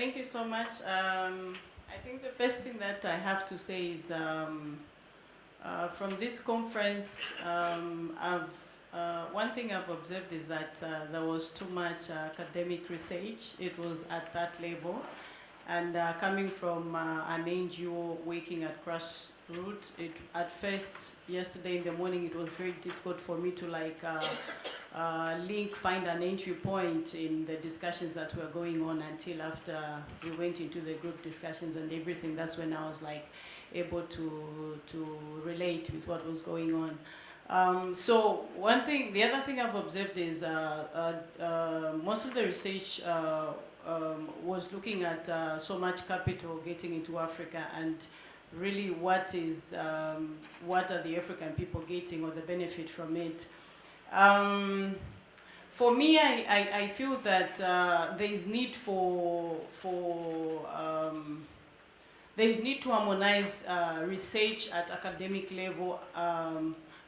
Thank you so much. I think the first thing that I have to say is from this conference, one thing I've observed is that there was too much academic research. It was at that level. And coming from an NGO working at grassroots, at first, yesterday in the morning, it was very difficult for me to find an entry point in the discussions that were going on until after we went into the group discussions and everything. That's when I was able to relate with what was going on. So the other thing I've observed is most of the research was looking at so much capital getting into Africa, and really what are the African people getting or the benefit from it. For me, I feel that there is need there is need to harmonize research at academic level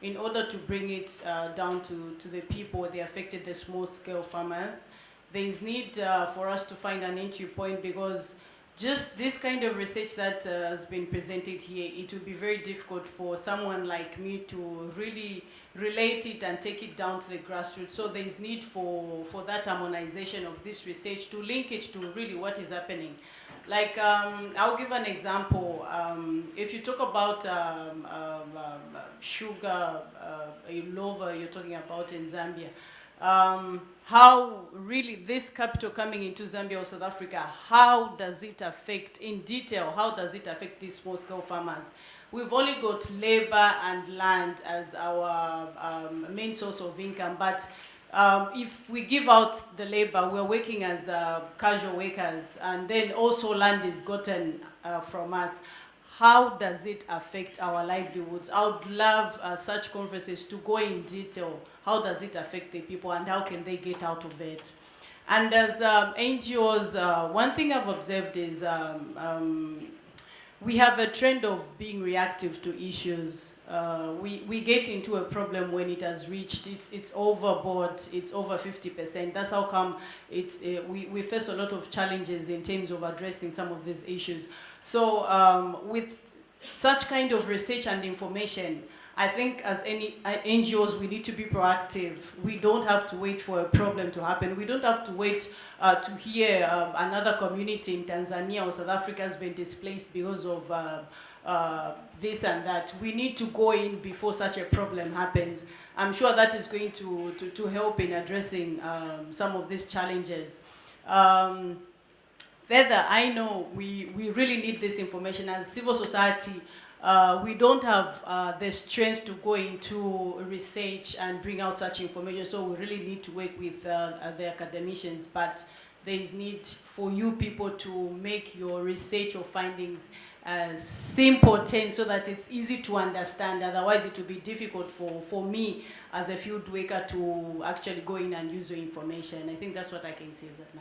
in order to bring it down to the people, the affected, the small-scale farmers. There is need for us to find an entry point, because just this kind of research that has been presented here, it will be very difficult for someone like me to really relate it and take it down to the grassroots. So there is need for that harmonization of this research to link it to really what is happening. I'll give an example. If you talk about sugar, lova you're talking about in Zambia, how really this capital coming into Zambia or South Africa, how does it affect, in detail, how does it affect these small-scale farmers? We've only got labor and land as our main source of income, but if we give out the labor, we're working as casual workers, and then also land is gotten from us. How does it affect our livelihoods? I would love such conferences to go in detail. How does it affect the people, and how can they get out of it? And as NGOs, one thing I've observed is we have a trend of being reactive to issues. We get into a problem when it has reached, it's overboard, it's over 50%. That's how come we face a lot of challenges in terms of addressing some of these issues. So with such kind of research and information, I think as any NGOs, we need to be proactive. We don't have to wait for a problem to happen. We don't have to wait to hear another community in Tanzania or South Africa has been displaced because of this and that. We need to go in before such a problem happens. I'm sure that is going to help in addressing some of these challenges. Further, I know we really need this information as civil society. We don't have the strength to go into research and bring out such information, so we really need to work with the academicians, but there is need for you people to make your research or findings simple terms so that it's easy to understand. Otherwise it will be difficult for me as a field worker to actually go in and use your information. I think that's what I can say as of now.